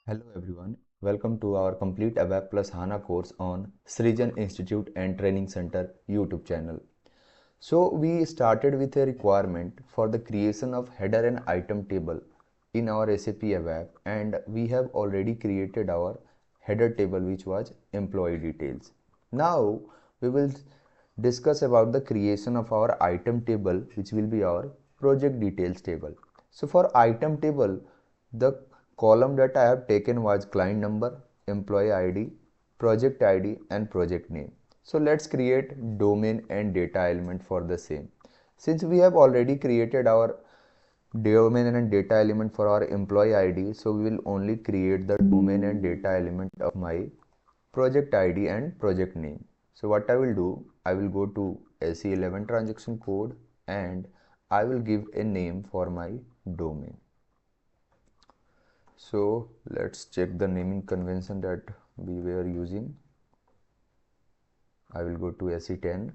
Hello everyone, welcome to our Complete ABAP plus HANA course on Srijan Institute and Training Center YouTube channel. So we started with a requirement for the creation of header and item table in our SAP ABAP, and we have already created our header table which was employee details. Now we will discuss about the creation of our item table which will be our project details table. So for item table, the column that I have taken was client number, employee ID, project ID and project name. So let's create domain and data element for the same. Since we have already created our domain and data element for our employee ID, so we will only create the domain and data element of my project ID and project name. So what I will do, I will go to SE11 transaction code and I will give a name for my domain. So let's check the naming convention that we were using. I will go to SE10.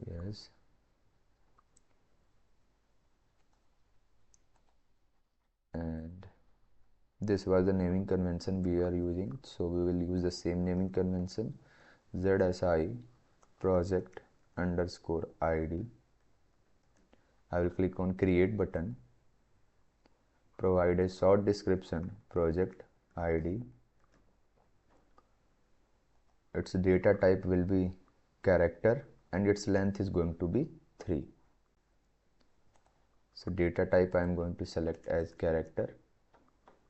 Yes. And this was the naming convention we are using. So we will use the same naming convention. ZSI project underscore ID. I will click on create button. Provide a short description, project ID. Its data type will be character and its length is going to be 3. So data type I am going to select as character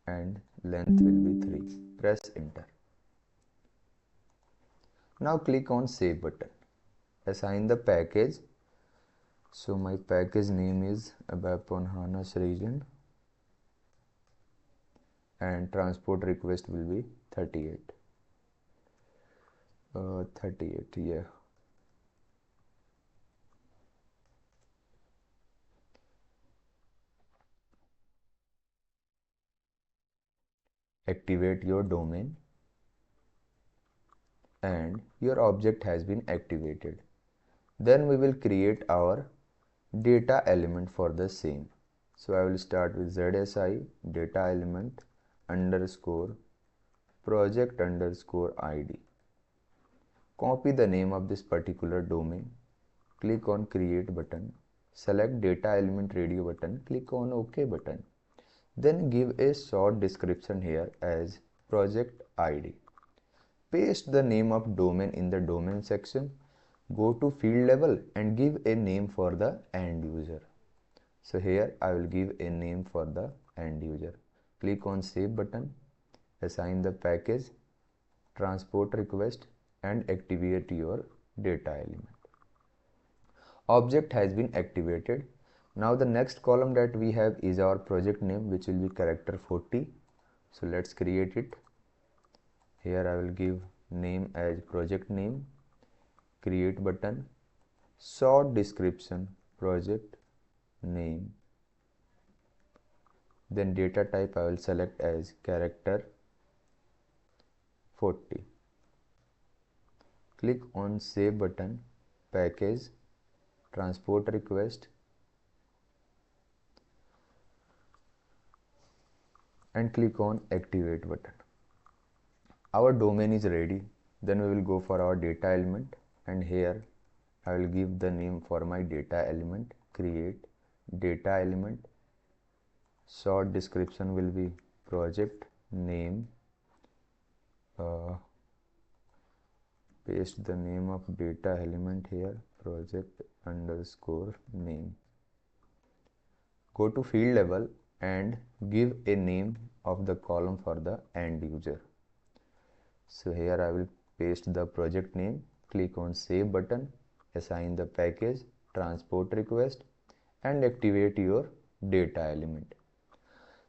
and length will be 3. Press enter. Now click on save button. Assign the package. So my package name is ABAP on HANA Srijan and transport request will be 38. 38, yeah. Activate your domain and your object has been activated. Then we will create our data element for the same. So I will start with ZSI data element underscore project underscore ID. Copy the name of this particular domain. Click on create button. Select data element radio button. Click on OK button. Then give a short description here as project ID. Paste the name of domain in the domain section. Go to field level and give a name for the end user. So here I will give a name for the end user. Click on save button. Assign the package, transport request and activate your data element. Object has been activated. Now the next column that we have is our project name which will be character 40. So let's create it. Here I will give name as project name, create button, short description, project name. Then data type I will select as character 40. Click on save button, package, transport request and click on activate button. Our domain is ready. Then we will go for our data element and here I will give the name for my data element, create data element. Short description will be project name. Paste the name of data element here, project underscore name. Go to field level and give a name of the column for the end user. So here I will paste the project name, click on save button, assign the package, transport request and activate your data element.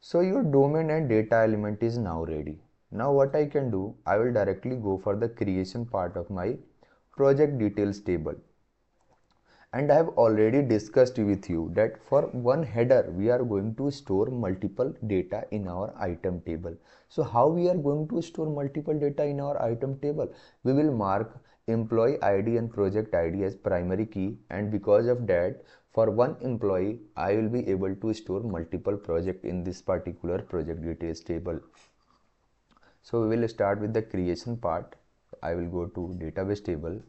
So your domain and data element is now ready. Now what I can do, I will directly go for the creation part of my project details table. And I have already discussed with you that for one header we are going to store multiple data in our item table. So how we are going to store multiple data in our item table? We will mark employee ID and project ID as primary key, and because of that For one employee, I will be able to store multiple projects in this particular project details table. So we will start with the creation part. I will go to database table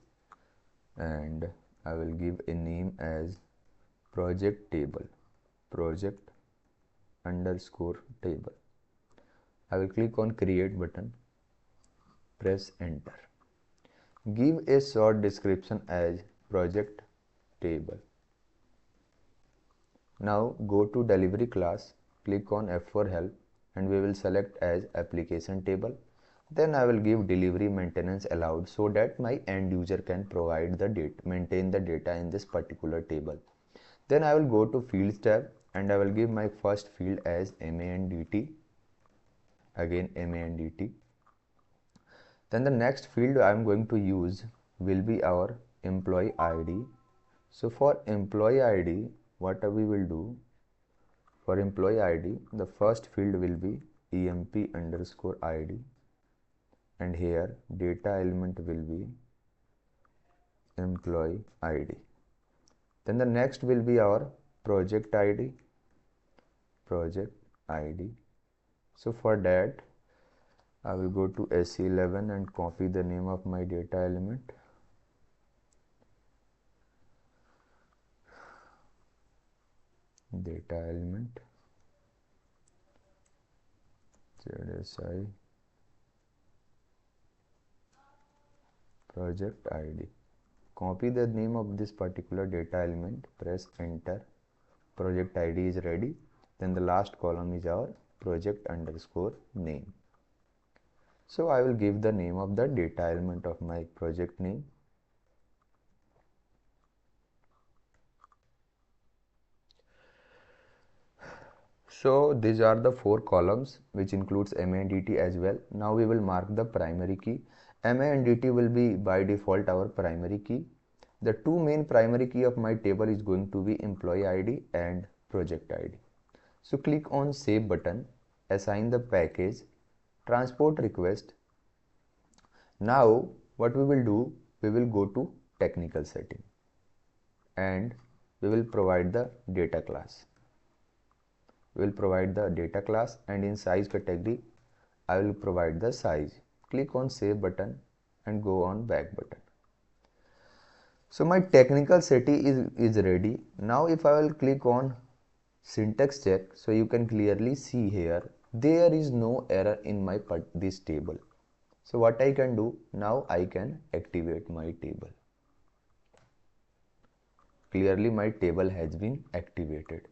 and I will give a name as project table, project underscore table. I will click on create button, press enter. Give a short description as project table. Now go to delivery class, click on F for help and we will select as application table. Then I will give delivery maintenance allowed so that my end user can provide the data, maintain the data in this particular table. Then I will go to fields tab and I will give my first field as MANDT, again MANDT. Then the next field I am going to use will be our employee ID. So for employee ID, what we will do, for employee ID, the first field will be EMP underscore ID and here data element will be employee ID. Then the next will be our project ID, project ID. So for that, I will go to SC11 and copy the name of my data element. Data element ZSI project ID. Copy the name of this particular data element, press enter. Project ID is ready. Then the last column is our project underscore name. So I will give the name of the data element of my project name. So these are the 4 columns which includes MANDT as well. Now we will mark the primary key. MANDT will be by default our primary key. The 2 main primary key of my table is going to be employee ID and project ID. So click on save button, assign the package, transport request. Now what we will do, we will go to technical setting and we will provide the data class. We will provide the data class and in size category, I will provide the size. Click on save button and go on back button. So my technical setting is ready. Now if I will click on syntax check, so you can clearly see here, there is no error in my this table. So what I can do, now I can activate my table. Clearly my table has been activated.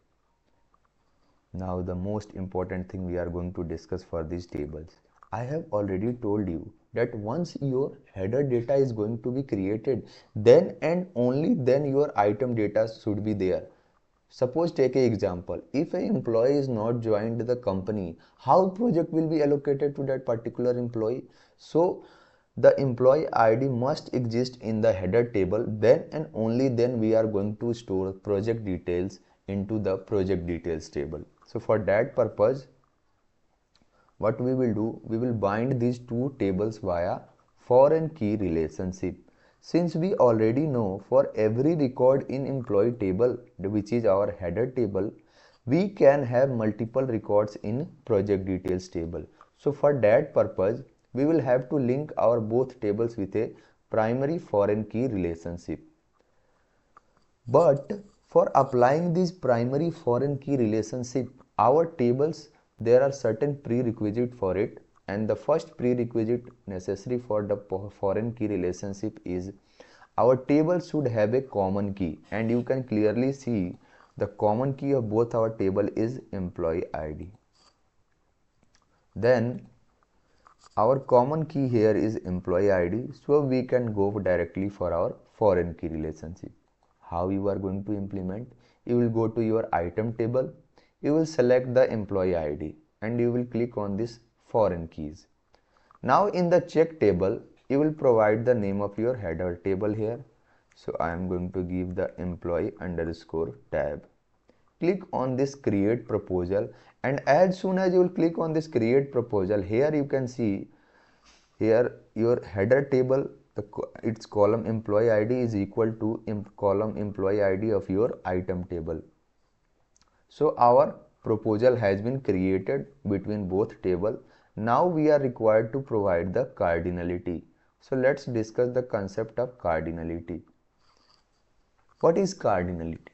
Now the most important thing we are going to discuss for these tables. I have already told you that once your header data is going to be created, then and only then your item data should be there. Suppose take an example, if an employee is not joined the company, how project will be allocated to that particular employee? So the employee ID must exist in the header table, then and only then we are going to store project details into the project details table. So for that purpose, what we will do, we will bind these 2 tables via foreign key relationship. Since we already know for every record in employee table, which is our header table, we can have multiple records in project details table. So for that purpose, we will have to link our both tables with a primary foreign key relationship. But for applying this primary foreign key relationship, our tables, there are certain prerequisites for it, and the first prerequisite necessary for the foreign key relationship is our table should have a common key, and you can clearly see the common key of both our table is employee ID. Then our common key here is employee ID, so we can go directly for our foreign key relationship. How you are going to implement? You will go to your item table, you will select the employee ID and you will click on this foreign keys. Now in the check table, you will provide the name of your header table here. So I am going to give the employee underscore tab. Click on this create proposal, and as soon as you will click on this create proposal, here you can see here your header table its column employee ID is equal to column employee ID of your item table. So our proposal has been created between both table. Now we are required to provide the cardinality. So let's discuss the concept of cardinality. What is cardinality?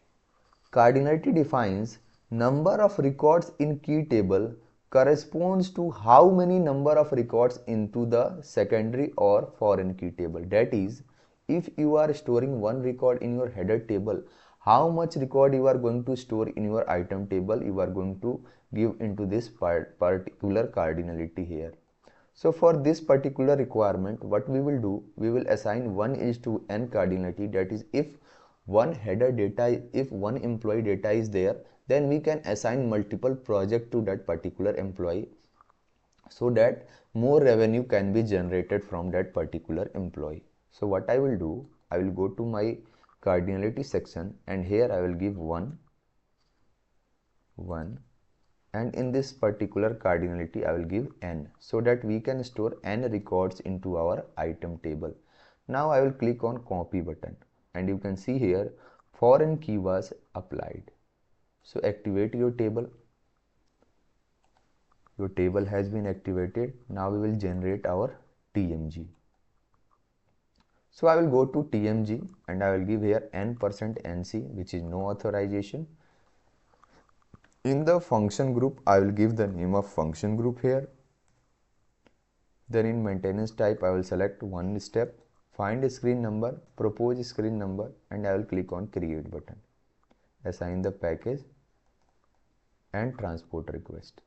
Cardinality defines number of records in key table corresponds to how many number of records into the secondary or foreign key table. That is, if you are storing one record in your header table, how much record you are going to store in your item table, you are going to give into this particular cardinality here. So for this particular requirement, what we will do, we will assign 1:n cardinality. That is, if one header data, if one employee data is there, then we can assign multiple project to that particular employee, so that more revenue can be generated from that particular employee. So what I will do, I will go to my cardinality section, and here I will give 1, and in this particular cardinality I will give n, so that we can store n records into our item table. Now I will click on copy button, and you can see here foreign key was applied. So activate your table. Your table has been activated. Now we will generate our TMG. So I will go to TMG and I will give here n%NC, which is no authorization. In the function group, I will give the name of function group here. Then in maintenance type, I will select one step, find a screen number, propose screen number, and I will click on create button. Assign the package and transport request,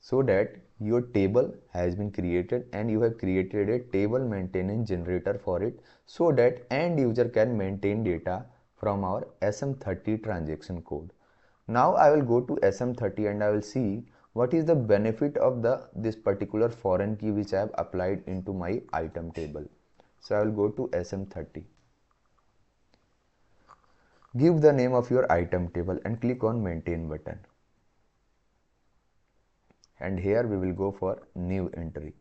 so that your table has been created and you have created a table maintenance generator for it, so that end user can maintain data from our SM30 transaction code. Now I will go to SM30 and I will see what is the benefit of this particular foreign key which I have applied into my item table. So I will go to SM30. Give the name of your item table and click on maintain button. And here we will go for new entry.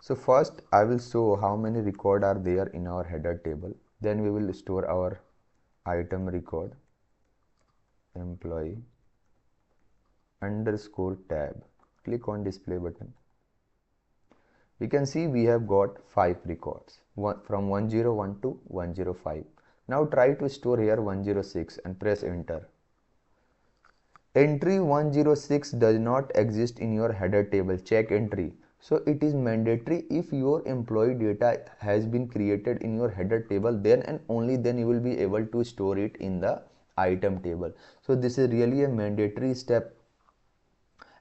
So first I will show how many records are there in our header table. Then we will store our item record, employee underscore tab. Click on display button. We can see we have got 5 records, from 101 to 105. Now try to store here 106 and press enter. Entry 106 does not exist in your header table. Check entry. So it is mandatory, if your employee data has been created in your header table, then and only then you will be able to store it in the item table. So this is really a mandatory step.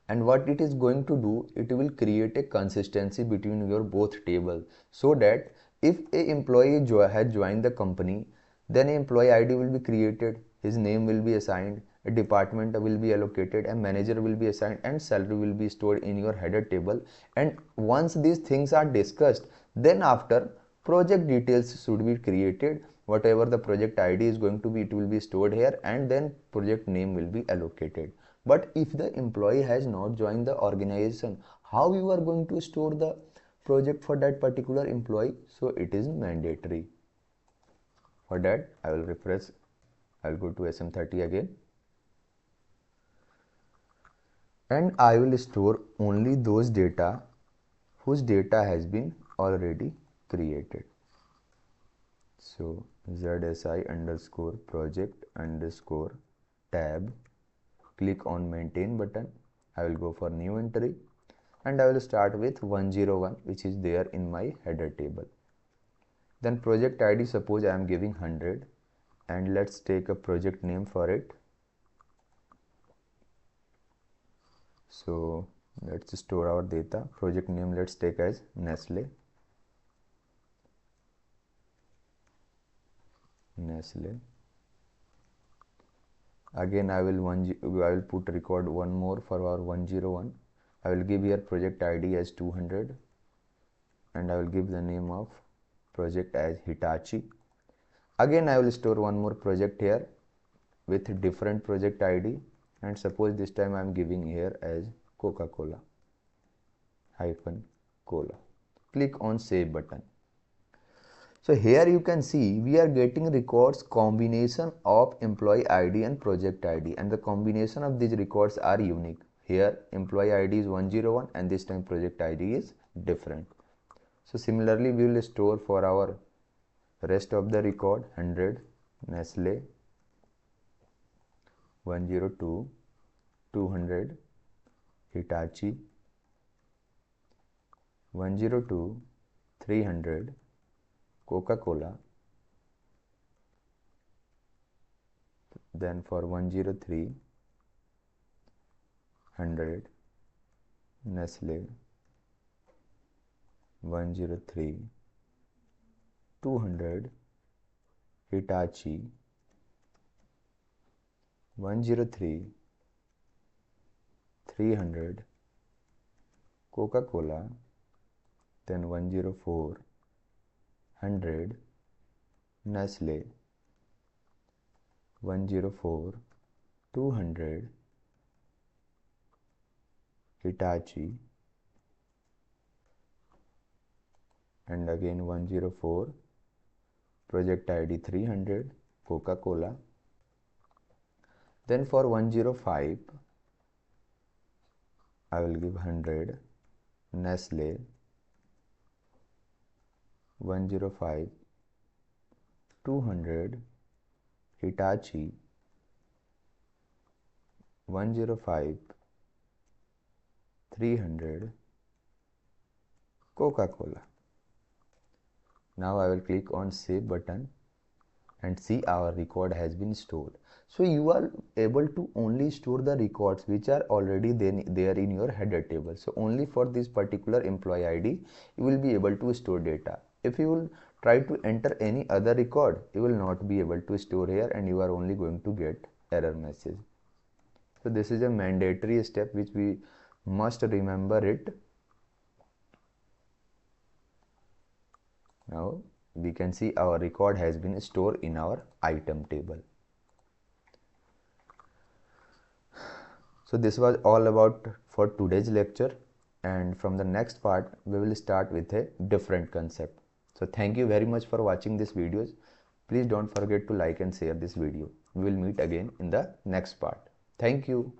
And what it is going to do, it will create a consistency between your both tables, so that if a employee has joined the company, then an employee ID will be created, his name will be assigned, a department will be allocated, a manager will be assigned, and salary will be stored in your header table. And once these things are discussed, then after project details should be created. Whatever the project ID is going to be, it will be stored here, and then project name will be allocated. But if the employee has not joined the organization, how you are going to store the project for that particular employee? So it is mandatory. For that, I will refresh. I will go to SM30 again. And I will store only those data whose data has been already created. So ZSI underscore project underscore tab. Click on maintain button. I will go for new entry and I will start with 101, which is there in my header table. Then project ID, suppose I am giving 100, and let's take a project name for it. So let's store our data. Project name let's take as Nestle. Again I will put record one more for our 101. I will give here project ID as 200 and I will give the name of project as Hitachi. Again I will store one more project here with different project ID, and suppose this time I am giving here as Coca-Cola hyphen Cola. Click on Save button. So here you can see we are getting records combination of employee ID and project ID, and the combination of these records are unique. Here employee ID is 101 and this time project ID is different. So similarly we will store for our rest of the record 100 Nestle, 102 200 Hitachi, 102 300 Coca-Cola, then for 103 100 Nestle, 103 200 Hitachi, 103 300 Coca-Cola, then 104 100 Nestle, 104 200 Hitachi, and again 104 project ID 300 Coca-Cola. Then for 105 I will give 100 Nestle, 105 200 Hitachi, 105 300 Coca-Cola. Now I will click on Save button and see our record has been stored. So you are able to only store the records which are already there in your header table. So only for this particular employee ID you will be able to store data. If you will try to enter any other record, you will not be able to store here and you are only going to get error message. So this is a mandatory step which we must remember it. Now we can see our record has been stored in our item table. So this was all about for today's lecture, and from the next part we will start with a different concept. So thank you very much for watching this videos. Please don't forget to like and share this video. We will meet again in the next part. Thank you.